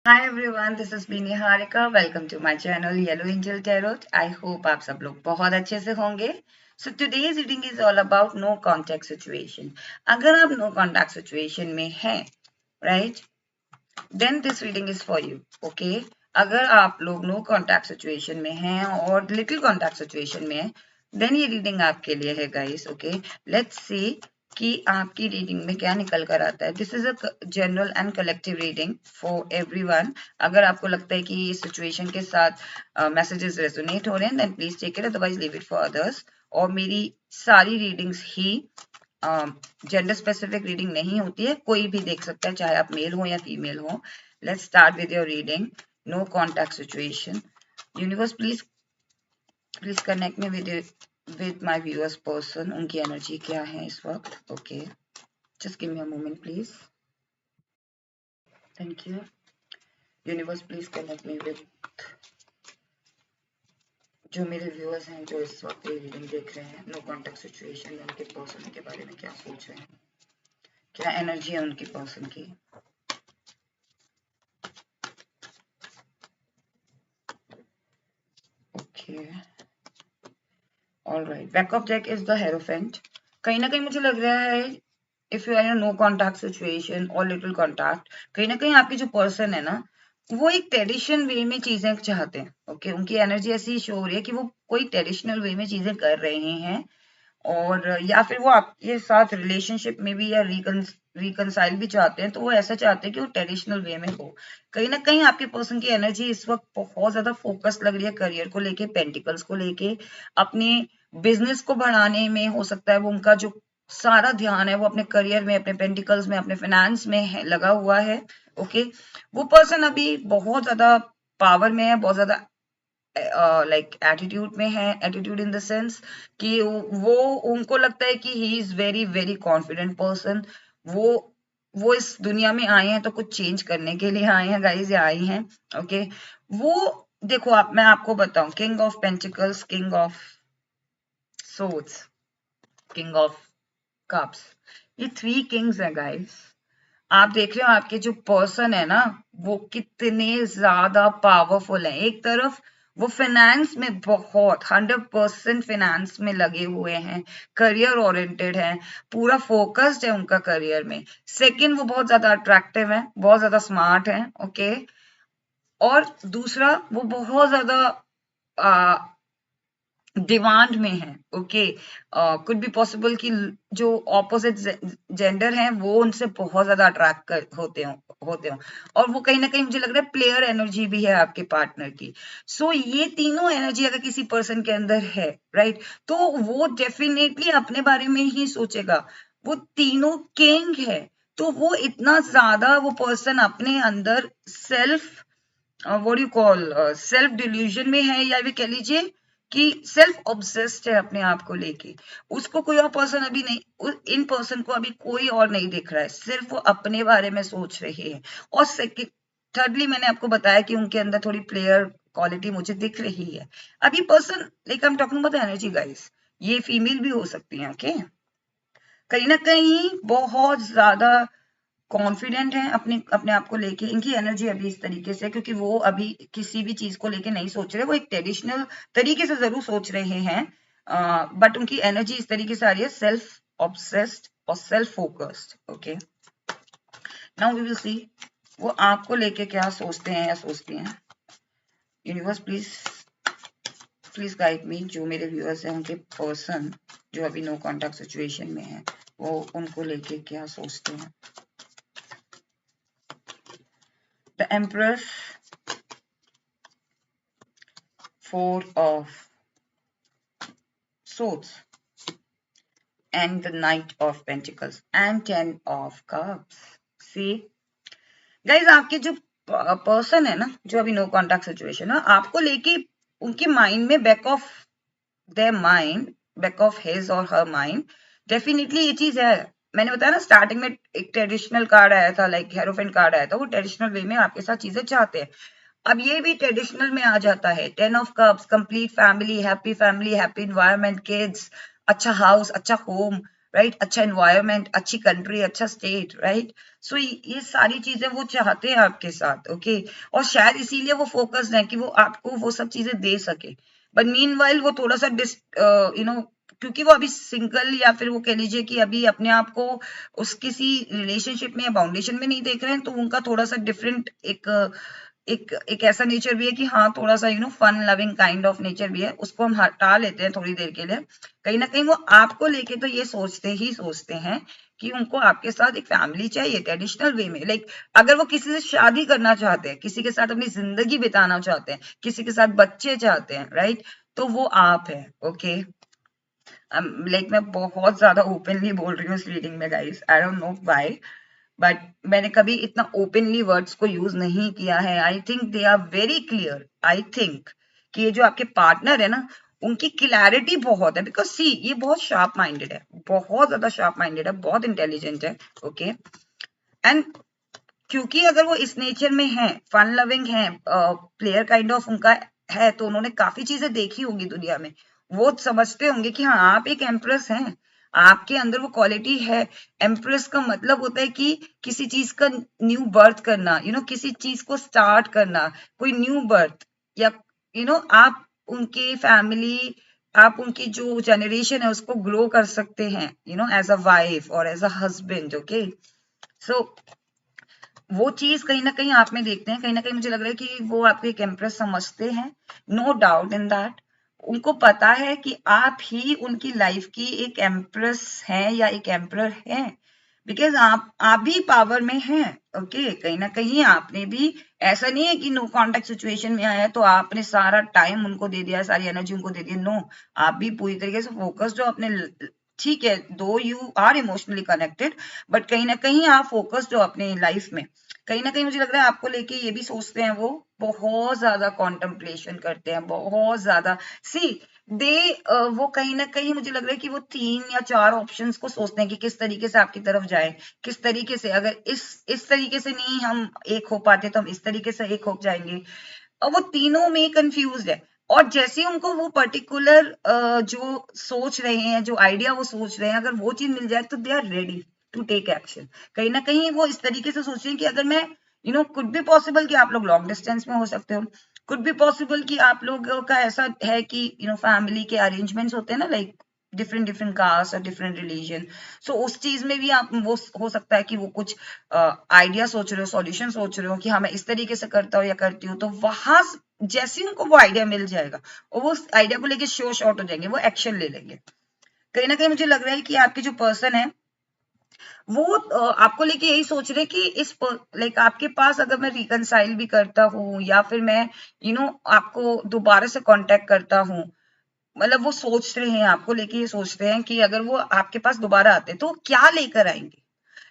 Hi everyone, this is Bini Harika. Welcome to my channel Yellow Angel Tarot. I hope आप सब लोग बहुत अच्छे से होंगे. So today's reading is all about no contact situation. अगर आप no contact situation में हैं, right? Then this reading is for you. Okay? अगर आप लोग no contact situation में हैं और little contact situation में हैं, then ये reading आपके लिए है guys. Okay? Let's see कि आपकी रीडिंग में क्या निकल कर आता है. This is a general and collective reading for everyone. अगर आपको लगता है कि इस सिचुएशन के साथ मैसेजेस रेजोनेट हो रहे हैं then please take it, otherwise leave it for others. और मेरी सारी रीडिंग्स ही जेंडर स्पेसिफिक रीडिंग नहीं होती है, कोई भी देख सकता है चाहे आप मेल हो या फीमेल हो. Let's start with your reading. No contact situation. Universe please connect me with my viewers person. उनकी एनर्जी क्या है इस वक्त. Okay, just give me a moment please. Thank you. Universe please connect me with जो मेरे viewers हैं जो इस वक्त ये रीडिंग देख रहे हैं. नो कॉन्टेक्ट सिचुएशन में उनके पर्सन के बारे में क्या सोच रहे हैं, क्या एनर्जी है उनकी पर्सन की. Okay, alright. Backup deck is the hierophant. कहीं ना कहीं मुझे लग रहा है if you are in no contact situation और लिटिल कॉन्टैक्ट, कहीं ना कहीं आपकी जो पर्सन है ना वो एक ट्रेडिशनल वे में चीजें चाहते हैं. ओके, उनकी एनर्जी ऐसी शो हो रही है कि वो कोई ट्रेडिशनल वे में चीजें कर रहे हैं, और या फिर वो आपके साथ रिलेशनशिप में भी या रिकनसाइल भी चाहते हैं, तो वो ऐसा चाहते हैं कि वो ट्रेडिशनल वे में हो. कहीं ना कहीं आपके पर्सन की एनर्जी इस वक्त बहुत ज्यादा फोकस लग रही है करियर को लेके, पेंटिकल्स को लेके, अपने बिजनेस को बढ़ाने में. हो सकता है वो उनका जो सारा ध्यान है वो अपने करियर में, अपने पेंटिकल्स में, अपने फाइनेंस में लगा हुआ है. ओके, वो पर्सन अभी बहुत ज्यादा पावर में है, बहुत ज्यादा लाइक एटीट्यूड में है. एटीट्यूड इन द सेंस कि वो उनको लगता है कि he is very very confident person. वो वो इस दुनिया में आए हैं तो कुछ चेंज करने के लिए आए हैं गाइज, या आई हैं. ओके, वो देखो, मैं आपको बताऊं, king of pentacles, king of swords, king of cups, ये थ्री किंग्स हैं गाइज. आप देख रहे हो आपके जो पर्सन है ना वो कितने ज्यादा पावरफुल है. एक तरफ वो फाइनेंस में बहुत 100% फाइनेंस में लगे हुए हैं, करियर ओरिएंटेड है, पूरा फोकस्ड है उनका करियर में. सेकंड, वो बहुत ज्यादा अट्रैक्टिव है, बहुत ज्यादा स्मार्ट है. ओके, और दूसरा वो बहुत ज्यादा डिमांड में है. ओके, कुड बी पॉसिबल कि जो ऑपोजिट जेंडर है वो उनसे बहुत ज्यादा अट्रैक्ट होते हो. और वो कहीं ना कहीं मुझे लग रहा है प्लेयर एनर्जी भी है आपके पार्टनर की. सो ये तीनों एनर्जी अगर किसी पर्सन के अंदर है, राइट, तो वो डेफिनेटली अपने बारे में ही सोचेगा. वो तीनों किंग है, तो वो इतना ज्यादा वो पर्सन अपने अंदर self what you call self delusion में है, या भी कह लीजिए कि सेल्फ ऑब्सेस्ड है अपने आप को लेके. उसको कोई और पर्सन अभी नहीं, इन पर्सन को अभी कोई और नहीं दिख रहा है, सिर्फ वो अपने बारे में सोच रहे हैं. और सेकंड, थर्डली मैंने आपको बताया कि उनके अंदर थोड़ी प्लेयर क्वालिटी मुझे दिख रही है. अभी person, like I am talking about energy guys, ये फीमेल भी हो सकती है. ओके, कहीं ना कहीं बहुत ज्यादा कॉन्फिडेंट है अपने अपने आप को लेके. इनकी एनर्जी अभी इस तरीके से, क्योंकि वो अभी किसी भी चीज को लेके नहीं सोच रहे, वो एक ट्रेडिशनल तरीके से जरूर सोच रहे हैं, बट उनकी एनर्जी इस तरीके से आ रही है, सेल्फ ऑब्सेस्ड और self focused. Okay, now we will see वो आपको लेके क्या सोचते हैं या सोचती हैं. Universe please guide me. जो मेरे व्यूअर्स हैं उनके पर्सन जो अभी नो कॉन्टैक्ट सिचुएशन में है, वो उनको लेके क्या सोचते हैं. The empress, Four of Swords, and the Knight of Pentacles, and Ten of Cups. See, guys, आपके जो पर्सन है ना जो अभी नो कॉन्टैक्ट सिचुएशन है, आपको लेके उनके माइंड में, back of their mind, back of his और हर माइंड, डेफिनेटली ये चीज है. मैंने बताया ना स्टार्टिंग में एक ट्रेडिशनल कार्ड आया था, लाइक हेरोफेंट कार्ड आया था. वो ट्रेडिशनल वे में आपके साथ चीजें चाहते हैं. अब ये भी ट्रेडिशनल में आ जाता है. 10 of Cups, complete family, happy environment, kids, अच्छा हाउस, अच्छा होम, राइट, अच्छा एनवायरमेंट, अच्छी कंट्री, अच्छा स्टेट, राइट। सो ये सारी चीजें वो चाहते हैं आपके साथ, ओके। और शायद इसीलिए वो फोकस्ड है कि वो आपको वो सब चीजें दे सके। बट मीनवाइल वो थोड़ा सा क्योंकि वो अभी सिंगल, या फिर वो कह लीजिए कि अभी अपने आप को उस किसी रिलेशनशिप में या बाउंडेशन में नहीं देख रहे हैं, तो उनका थोड़ा सा डिफरेंट एक ऐसा नेचर भी है कि हाँ, थोड़ा सा fun loving kind of nature भी है, उसको हम हटा लेते हैं थोड़ी देर के लिए। कहीं ना कहीं वो आपको लेके तो ये सोचते हैं कि उनको आपके साथ एक फैमिली चाहिए ट्रेडिशनल वे में, लाइक अगर वो किसी से शादी करना चाहते हैं, किसी के साथ अपनी जिंदगी बिताना चाहते हैं, किसी के साथ बच्चे चाहते हैं, राइट, तो वो आप है, ओके। लाइक मैं बहुत ज्यादा ओपनली बोल रही हूँ इस रीडिंग में guys, I don't know why, but मैंने कभी इतना ओपनली वर्ड्स को यूज नहीं किया है। I think they are very clear. I think कि ये जो आपके पार्टनर है ना, उनकी क्लैरिटी बहुत है, बिकॉज सी ये बहुत शार्प माइंडेड है, बहुत ज्यादा शार्प माइंडेड है, बहुत इंटेलिजेंट है, ओके। एंड क्योंकि अगर वो इस नेचर में है, फन लविंग है, प्लेयर काइंड ऑफ उनका है, तो उन्होंने काफी चीजें देखी होंगी दुनिया में। वो समझते होंगे कि हाँ, आप एक एम्प्रेस हैं, आपके अंदर वो क्वालिटी है। एम्प्रेस का मतलब होता है कि किसी चीज का न्यू बर्थ करना, किसी चीज को स्टार्ट करना, कोई न्यू बर्थ, या आप उनके फैमिली, आप उनकी जो जनरेशन है उसको ग्रो कर सकते हैं, एज अ वाइफ और as a husband, okay. So वो चीज कहीं ना कहीं आप में देखते हैं, कहीं ना कहीं मुझे लग रहा है कि वो आपको एक एम्प्रेस समझते हैं, नो डाउट इन दैट। उनको पता है कि आप ही उनकी लाइफ की एक एम्प्रेस हैं या एक एम्प्रर हैं, बिकॉज आप भी पावर में हैं, ओके। कहीं ना कहीं आपने भी, ऐसा नहीं है कि नो कॉन्टेक्ट सिचुएशन में आया तो आपने सारा टाइम उनको दे दिया, सारी एनर्जी उनको दे दी, नो। आप भी पूरी तरीके से फोकस जो अपने, ठीक है, though you are emotionally connected, but कहीं ना कहीं आप फोकस जो अपने लाइफ में, कहीं ना कहीं मुझे लग रहा है आपको लेके ये भी सोचते हैं, वो बहुत ज्यादा कॉन्टेम्पलेशन करते हैं, बहुत ज्यादा। सी दे वो कहीं ना कहीं मुझे लग रहा है कि वो 3 या 4 ऑप्शंस को सोचते हैं कि किस तरीके से आपकी तरफ जाए, किस तरीके से, अगर इस तरीके से नहीं हम एक हो पाते तो हम इस तरीके से एक हो जाएंगे। और वो तीनों में कंफ्यूज है। और जैसे उनको वो पर्टिकुलर जो सोच रहे हैं, जो आइडिया वो सोच रहे हैं, अगर वो चीज मिल जाए तो they are ready to take action. कहीं ना कहीं वो इस तरीके से सोच रहे हैं कि अगर मैं, कुड बी पॉसिबल कि आप लोग लॉन्ग डिस्टेंस में हो सकते हो, कुड बी पॉसिबल कि आप लोगों का ऐसा है कि फैमिली के अरेंजमेंट्स होते हैं ना, लाइक डिफरेंट डिफरेंट कास्ट और डिफरेंट रिलीजन। सो उस चीज में भी आप, वो हो सकता है कि वो कुछ आइडिया सोच रहे हो, सॉल्यूशन सोच रहे हो कि हाँ, मैं इस तरीके से करता हूँ या करती हूँ, तो वहां जैसे उनको वो आइडिया मिल जाएगा, और वो उस आइडिया को लेके शो शॉर्ट हो जाएंगे, वो एक्शन ले लेंगे। कहीं ना कहीं मुझे लग रहा है कि आपके जो पर्सन है वो आपको लेके यही सोच रहे हैं कि इस लाइक आपके पास अगर मैं रिकनसाइल भी करता हूँ, या फिर मैं आपको दोबारा से कांटेक्ट करता हूँ, मतलब वो सोच रहे हैं आपको लेके, ये सोचते हैं कि अगर वो आपके पास दोबारा आते हैं तो वो क्या लेकर आएंगे,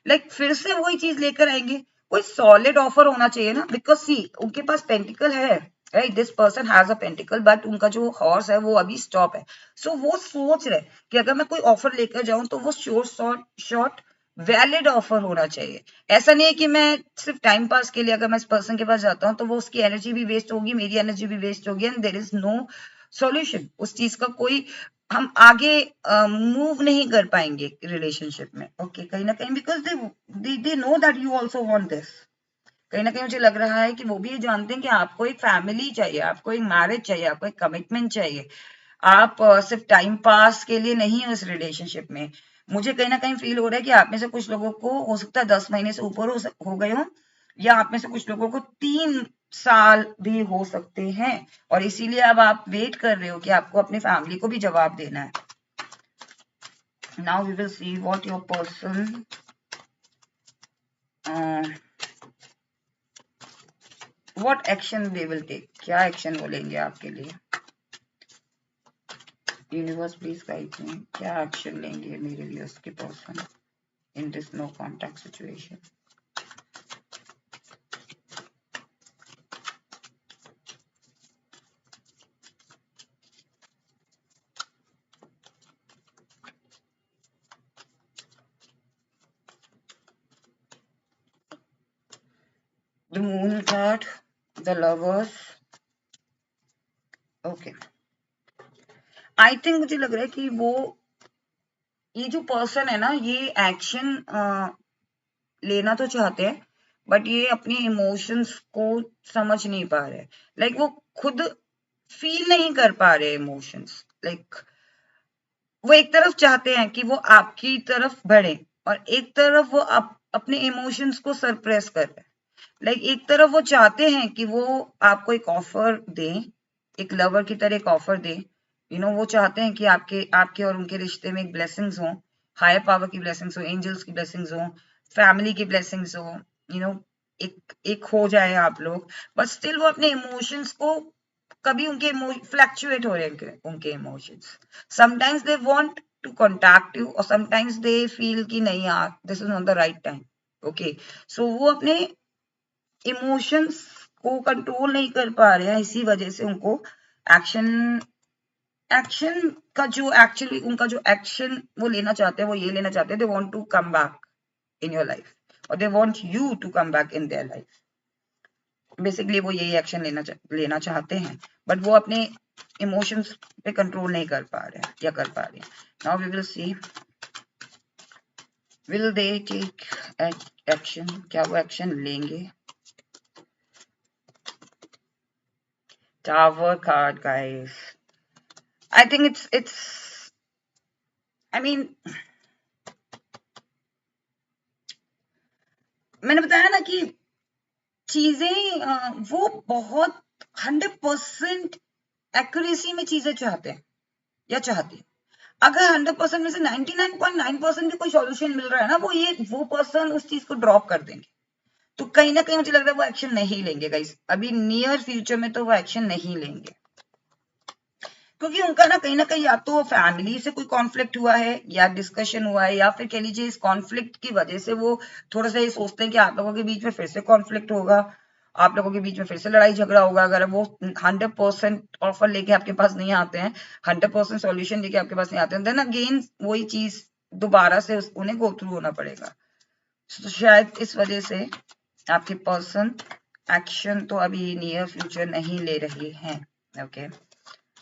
लाइक फिर से वही चीज लेकर आएंगे। कोई सॉलिड ऑफर होना चाहिए ना, बिकॉज सी उनके पास पेंटिकल है, right, this person has a pentacle, but उनका जो हॉर्स है वो अभी स्टॉप है। सो वो सोच रहे कि अगर मैं कोई ऑफर लेकर जाऊं तो वो शॉर्ट वैलिड ऑफर होना चाहिए। ऐसा नहीं है कि मैं सिर्फ टाइम पास के लिए अगर मैं इस पर्सन के पास जाता हूँ तो वो उसकी एनर्जी भी वेस्ट होगी, मेरी एनर्जी भी वेस्ट होगी, and there is no solution, उस चीज का कोई, हम आगे मूव नहीं कर पाएंगे रिलेशनशिप में, ओके। कहीं ना कहीं because they know that you also want this. कहीं ना कहीं मुझे लग रहा है कि वो भी ये जानते हैं कि आपको एक फैमिली चाहिए, आपको एक मैरिज चाहिए, आपको एक कमिटमेंट चाहिए। आप सिर्फ टाइम पास के लिए नहीं हो इस रिलेशनशिप में। मुझे कहीं ना कहीं फील हो रहा है कि आप में से कुछ लोगों को हो सकता है 10 महीने से ऊपर हो गए हो, या आप में से कुछ लोगों को 3 साल भी हो सकते हैं, और इसीलिए अब आप वेट कर रहे हो कि आपको अपनी फैमिली को भी जवाब देना है। Now we will see what your person, what action they will take, क्या एक्शन वो लेंगे आपके लिए। यूनिवर्स प्लीज गाइड मी, क्या एक्शन लेंगे मेरे लिए उसके person in this no contact situation. The moon card, the lovers, okay. I think मुझे लग रहा है कि वो ये जो पर्सन है ना, ये एक्शन लेना तो चाहते हैं, बट ये अपने इमोशंस को समझ नहीं पा रहे। लाइक वो खुद फील नहीं कर पा रहे इमोशंस। लाइक वो एक तरफ चाहते हैं कि वो आपकी तरफ बढ़े, और एक तरफ वो अपने इमोशंस को सरप्रेस कर रहे हैं। लाइक एक तरफ वो चाहते हैं कि वो आपको एक ऑफर दे, एक लवर की तरह एक ऑफर दे। वो चाहते हैं कि आपके आपके और उनके रिश्ते में एक ब्लेसिंग्स हो, हायर पावर की ब्लेसिंग्स हो, एंजल्स की ब्लेसिंग्स हो, फैमिली की ब्लेसिंग्स हो। यू नो एक एक हो जाए आप लोग, बट स्टिल वो अपने इमोशंस को कभी उनके फ्लैक्चुएट हो रहे हैं उनके emotions. Sometimes they want to contact you, और समटाइम्स दे फील कि नहीं यार, this is not the right time. Okay, so वो अपने इमोशंस को कंट्रोल नहीं कर पा रहे हैं, इसी वजह से उनको एक्शन एक्शन का जो एक्चुअली उनका जो एक्शन वो लेना चाहते हैं, वो ये लेना चाहते हैं, they want to come back in your life, और they want you to come back in their life. Basically वो यही एक्शन लेना चाहते हैं, बट वो अपने इमोशंस पे कंट्रोल नहीं कर पा रहे हैं या कर पा रहे हैं। Now we will see, will they take action, क्या वो एक्शन लेंगे? Tower card, guys. I think it's I mean, मैंने बताया ना कि चीजें वो बहुत 100% एक्यूरेसी में चीजें चाहते हैं या चाहती है। अगर 100% में से 99.9% भी कोई सॉल्यूशन मिल रहा है ना, वो पर्सन उस चीज को ड्रॉप कर देंगे। तो कहीं ना कहीं मुझे लग रहा है वो एक्शन नहीं लेंगे गाइस, अभी नियर फ्यूचर में तो वो एक्शन नहीं लेंगे, क्योंकि उनका ना कहीं या तो फैमिली से कोई कॉन्फ्लिक्ट हुआ है, या डिस्कशन हुआ है, या फिर कह लीजिए इस कॉन्फ्लिक्ट की वजह से वो थोड़ा सा ये सोचते हैं कि आप लोगों के बीच में फिर से कॉन्फ्लिक्ट होगा, आप लोगों के बीच में फिर से लड़ाई झगड़ा होगा। अगर वो 100% ऑफर लेके आपके पास नहीं आते हैं, 100% सॉल्यूशन लेके आपके पास नहीं आते हैं, देन अगेन वही चीज दोबारा से उन्हें गो थ्रू होना पड़ेगा। तो शायद इस वजह से आपके पर्सन एक्शन तो अभी नियर फ्यूचर नहीं ले रहे हैं। Okay,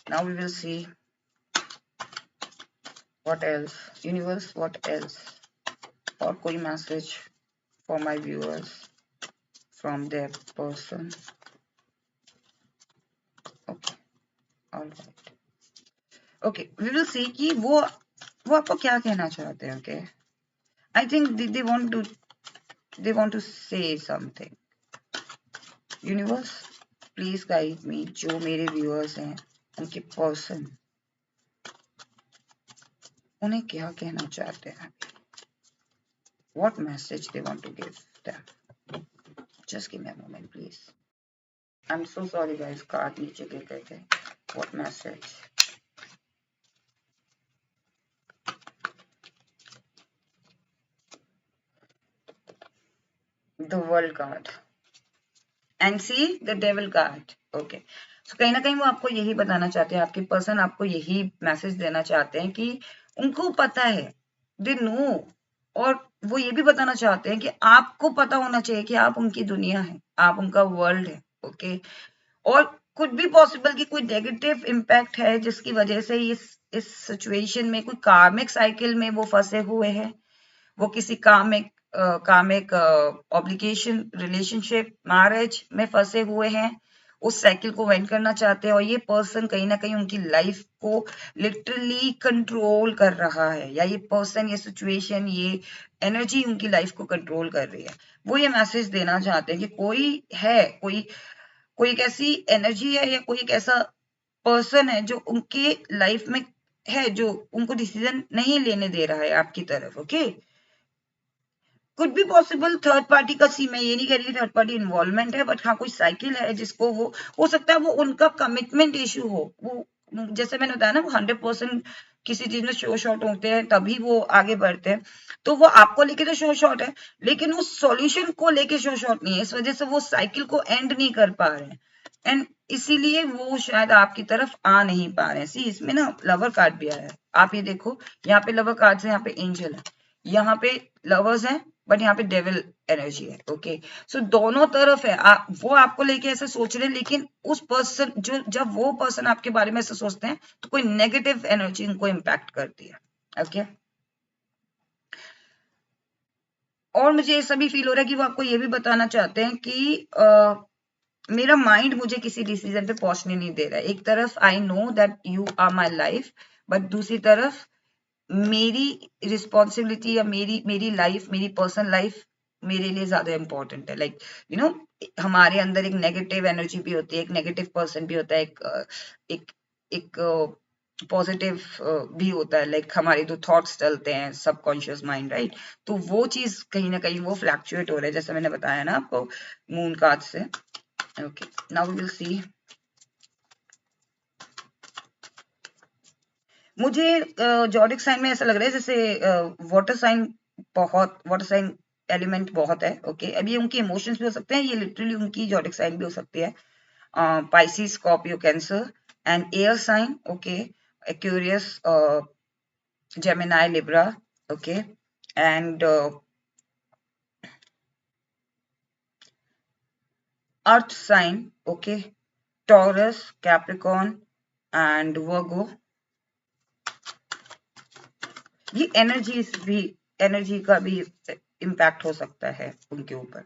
now we will see what else, universe, what else, और कोई message for my viewers from their person. Okay, all right. Okay, we will see कि वो आपको क्या कहना चाहते हैं। Okay, I think they want to say something. Universe, please guide me, जो मेरे viewers हैं उनके person उन्हें क्या कहना चाहते हैं, what message they want to give them. Just give me a moment, please. I'm so sorry, guys. Card नीचे गिर गए थे. What message? The World card. And see the Devil card. Okay. So कहीं ना कहीं वो आपको यही बताना चाहते हैं, आपके पर्सन आपको यही मैसेज देना चाहते हैं कि उनको पता है, दे नो, और वो ये भी बताना चाहते हैं कि आपको पता होना चाहिए कि आप उनकी दुनिया है, आप उनका वर्ल्ड है। ओके, और कुछ भी पॉसिबल कि कोई नेगेटिव इम्पैक्ट है जिसकी वजह से इस सिचुएशन में कोई कार्मिक साइकिल में वो फंसे हुए हैं, वो किसी कार्मिक ऑब्लिगेशन, रिलेशनशिप, मैरिज में फंसे हुए हैं, उस साइकिल को एंड करना चाहते हैं। और ये पर्सन कहीं ना कहीं उनकी लाइफ को लिटरली कंट्रोल कर रहा है, या ये पर्सन, ये सिचुएशन, ये एनर्जी उनकी लाइफ को कंट्रोल कर रही है। वो ये मैसेज देना चाहते हैं कि कोई एक ऐसी एनर्जी है, या कोई एक ऐसा पर्सन है जो उनके लाइफ में है, जो उनको डिसीजन नहीं लेने दे रहा है आपकी तरफ। Okay, could be possible third party का सी, मैं ये नहीं कह रही थर्ड पार्टी इन्वॉल्वमेंट है, बट हाँ कोई साइकिल है जिसको वो हो सकता है वो उनका कमिटमेंट इशू हो। वो जैसे मैंने बताया ना, वो 100% किसी चीज में शो शॉर्ट होते हैं तभी वो आगे बढ़ते हैं। तो वो आपको लेके तो शो शॉर्ट है, लेकिन उस सॉल्यूशन को लेके शो शॉर्ट नहीं है, इस वजह से वो साइकिल को एंड नहीं कर पा रहे हैं, एंड इसीलिए वो शायद आपकी तरफ आ नहीं पा रहे हैं। सी, इसमें ना लवर कार्ड भी आया है, आप ये देखो, यहाँ पे लवर कार्ड है, यहाँ पे एंजल है, यहाँ पे लवर्स है, बट यहाँ पे डेविल एनर्जी है। ओके, सो दोनों तरफ है, वो आपको लेके ऐसे सोच रहे हैं, लेकिन उस पर्सन जब वो पर्सन आपके बारे में ऐसे सोचते हैं तो कोई नेगेटिव एनर्जी उनको इम्पैक्ट करती है। ओके, और मुझे ऐसा भी फील हो रहा है कि वो आपको ये भी बताना चाहते हैं कि मेरा माइंड मुझे किसी डिसीजन पे पहुंचने नहीं दे रहा है। एक तरफ I know that you are my life, but दूसरी तरफ मेरी रिस्पॉन्सिबिलिटी या मेरी लाइफ, मेरी पर्सनल लाइफ मेरे लिए ज्यादा इंपॉर्टेंट है। लाइक यू नो, हमारे अंदर एक नेगेटिव एनर्जी भी होती है, एक नेगेटिव पर्सन भी होता है, एक एक पॉजिटिव भी होता है। लाइक हमारे जो थॉट्स चलते हैं, सबकॉन्शियस माइंड, राइट। तो वो चीज कहीं ना कहीं वो फ्लैक्चुएट हो रहा है, जैसे मैंने बताया ना आपको मून कार्ड से। Okay, now we will see. मुझे जॉडिक साइन में ऐसा लग रहा है जैसे वाटर साइन, बहुत वाटर साइन एलिमेंट बहुत है। ओके, अब ये उनके इमोशंस भी हो सकते हैं, ये लिटरली उनकी जॉडिक साइन भी हो सकती है। Pisces, Scorpio, Cancer and air sign. Okay, Aquarius, Gemini, Libra. Okay, and earth sign. Okay, Taurus, Capricorn and Virgo. ये एनर्जी का भी इम्पैक्ट हो सकता है उनके ऊपर।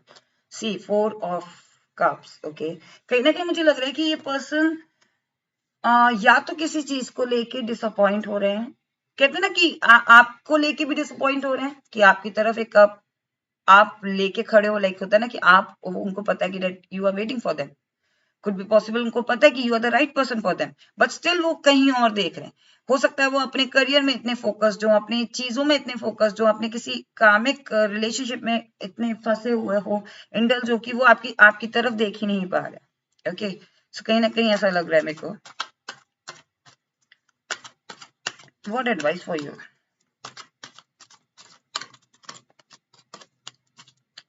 सी 4 ऑफ कप्स। ओके, कहीं ना कहीं मुझे लग रहा है कि ये पर्सन या तो किसी चीज को लेके डिसअपॉइंट हो रहे हैं। कहते हैं ना कि आपको लेके भी डिसअपॉइंट हो रहे हैं, कि आपकी तरफ एक कप आप लेके खड़े हो। लाइक होता है ना कि आप, उनको पता है कि you are waiting for them. Could be possible उनको पता है कि you are the right person for them, but still वो कहीं और देख रहे हैं। हो सकता है वो अपने करियर में इतने फोकस्ड हो, अपनी चीजों में इतने फोकस्ड हो, अपने किसी कामिक रिलेशनशिप में इतने फंसे हुए हो, इंडल्ज हो, कि वो आपकी तरफ देख ही नहीं पा रहे। ओके, सो कहीं ना कहीं ऐसा लग रहा है मेरे को। What advice for you?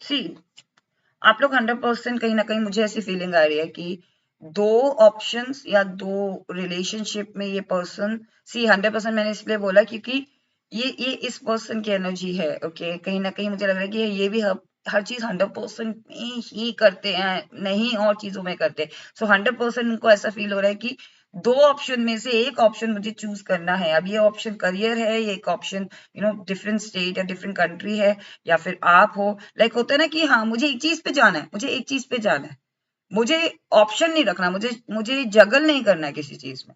See, आप लोग 100% कहीं ना कहीं, मुझे ऐसी फीलिंग आ रही है कि दो ऑप्शंस या दो रिलेशनशिप में ये पर्सन, सी 100% मैंने इसलिए बोला क्योंकि ये इस पर्सन की एनर्जी है। ओके, कहीं ना कहीं मुझे लग रहा है कि ये भी हर चीज 100% में ही करते हैं, नहीं और चीजों में करते। सो 100% उनको ऐसा फील हो रहा है कि दो ऑप्शन में से एक ऑप्शन मुझे चूज करना है। अब ये ऑप्शन करियर है, ये एक ऑप्शन डिफरेंट स्टेट या डिफरेंट कंट्री है, या फिर आप हो। लाइक होता है ना कि हाँ, मुझे एक चीज पे जाना है, मुझे एक चीज पे जाना है, मुझे ऑप्शन नहीं रखना, मुझे जगल नहीं करना है किसी चीज में।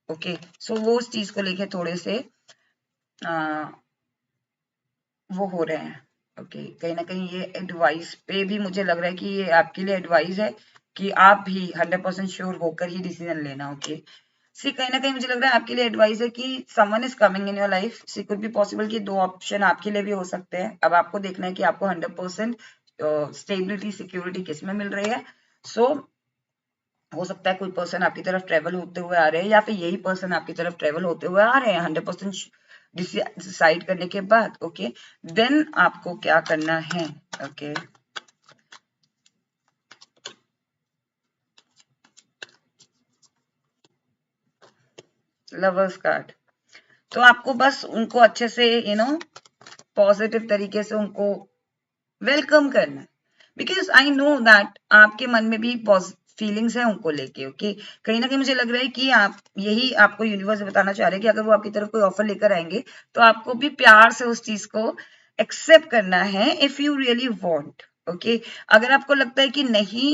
ओके, सो वो उस चीज को लेके थोड़े से वो हो रहे हैं। ओके, कहीं ना कहीं ये एडवाइस पे भी मुझे लग रहा है कि ये आपके लिए एडवाइस है कि आप भी 100% श्योर होकर ही डिसीजन लेना। ओके, सी कहीं ना कहीं मुझे लग रहा है आपके लिए एडवाइस है कि someone is coming in your life. See could be possible कि दो ऑप्शन आपके लिए भी हो सकते हैं। अब आपको देखना है कि आपको 100% स्टेबिलिटी, सिक्योरिटी किस में मिल रही है। सो हो सकता है कोई पर्सन आपकी तरफ ट्रेवल होते हुए आ रहे हैं, या फिर यही पर्सन आपकी तरफ ट्रेवल होते हुए आ रहे हैं 100% डिसाइड करने के बाद। ओके, देन आपको क्या करना है? Okay, lovers card. तो आपको बस उनको अच्छे से पॉजिटिव तरीके से उनको वेलकम करना है, बिकॉज आई नो दैट आपके मन में भी फीलिंग्स है उनको लेके। ओके, कहीं ना कहीं मुझे लग रहा है कि आप, यही आपको यूनिवर्स बताना चाह रहे हैं कि अगर वो आपकी तरफ कोई ऑफर लेकर आएंगे तो आपको भी प्यार से उस चीज को एक्सेप्ट करना है, if you really want. Okay, अगर आपको लगता है कि नहीं,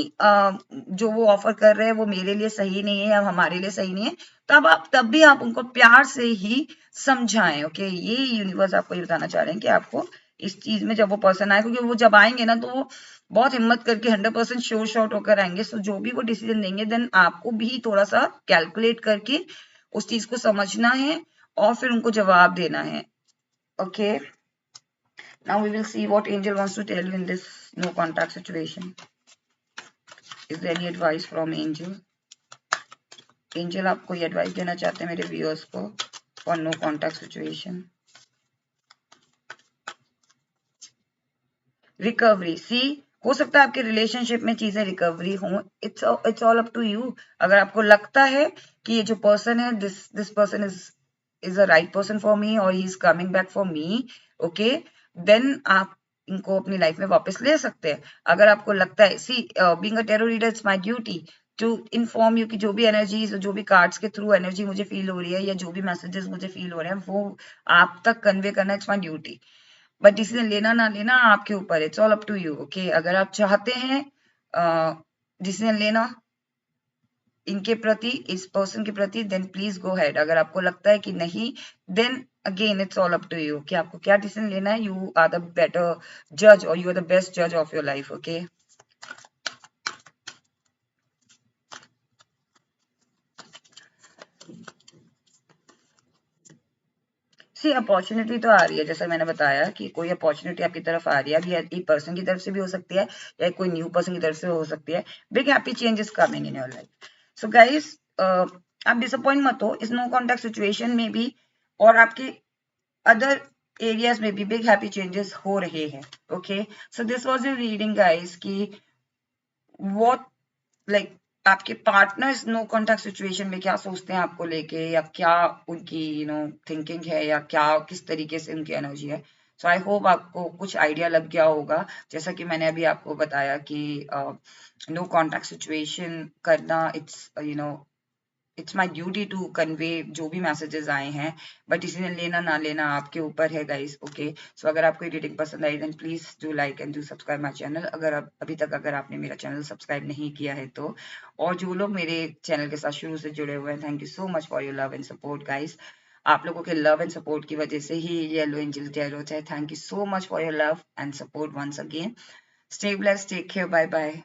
जो वो ऑफर कर रहे हैं वो मेरे लिए सही नहीं है या हमारे लिए सही नहीं है, तब भी आप उनको प्यार से ही समझाएं। ओके, ये यूनिवर्स आपको ये बताना चाह रहे हैं कि आपको इस चीज में, जब वो पर्सन आए, क्योंकि वो जब आएंगे ना तो वो बहुत हिम्मत करके 100% श्योर शॉट होकर आएंगे। सो जो भी वो डिसीजन देंगे, देन आपको भी थोड़ा सा कैलकुलेट करके उस चीज को समझना है और फिर उनको जवाब देना है। Okay, now we will see what angel wants to tell you in this no contact situation. Is there any advice from angel? Angel आपको ये एडवाइस देना चाहते हैं मेरे व्यूअर्स को for no contact situation. Recovery, see हो सकता है आपके रिलेशनशिप में चीजें रिकवरी हों। It's all up to you. अगर आपको लगता है कि ये जो पर्सन है, this person is a right person for me और he is coming back for me, okay, then आप इनको अपनी लाइफ में वापस ले सकते हैं। अगर आपको लगता है, see being a tarot reader, it's my duty to inform you कि जो भी एनर्जीज, जो भी कार्ड्स के थ्रू एनर्जी मुझे फील हो रही है या जो भी मैसेजेस मुझे फील हो रहे हैं वो आप तक कन्वे करना, it's my duty. But decision लेना ना लेना आपके ऊपर है, it's all up to you. Okay, अगर आप चाहते हैं डिसीजन लेना इनके प्रति, इस पर्सन के प्रति, देन प्लीज गो हेड। अगर आपको लगता है कि नहीं, then again it's all up to you कि आपको क्या डिसीजन लेना है। यू आर द बेटर जज और यू आर द बेस्ट जज of your life. Okay, see opportunity तो आ रही है, जैसा मैंने बताया कि कोई अपॉर्चुनिटी आपकी तरफ आ रही है। अभी एक पर्सन की तरफ से भी हो सकती है या कोई न्यू पर्सन की तरफ से हो सकती है। Big happy changes coming in your life. So guys, आप डिसअपॉइंट मत हो इस नो कॉन्टैक्ट सिचुएशन में भी, और आपके अदर एरियाज में भी बिग हैप्पी चेंजेस हो रहे हैं। Okay, so this was your reading guys कि व्हाट लाइक आपके पार्टनर्स नो कॉन्टैक्ट सिचुएशन में क्या सोचते हैं आपको लेके, या क्या उनकी थिंकिंग है, या क्या किस तरीके से उनकी एनर्जी है। सो आई होप आपको कुछ आइडिया लग गया होगा। जैसा कि मैंने अभी आपको बताया कि नो कॉन्टैक्ट सिचुएशन करना, it's my duty to convey जो भी मैसेजेस आए हैं, बट डिसीजन लेना ना लेना आपके ऊपर है गाइस। ओके, सो अगर आपको रीडिंग पसंद आई then please do like and do subscribe my channel. अगर आप अभी तक अगर आपने मेरा चैनल सब्सक्राइब नहीं किया है तो, और जो लोग मेरे चैनल के साथ शुरू से जुड़े हुए हैं, thank you so much for your love and support guys. आप लोगों के लव एंड सपोर्ट की वजह से ही येलो एंजल टैरोट है। Thank you so much for your love and support once again. Stay blessed, take care, bye bye.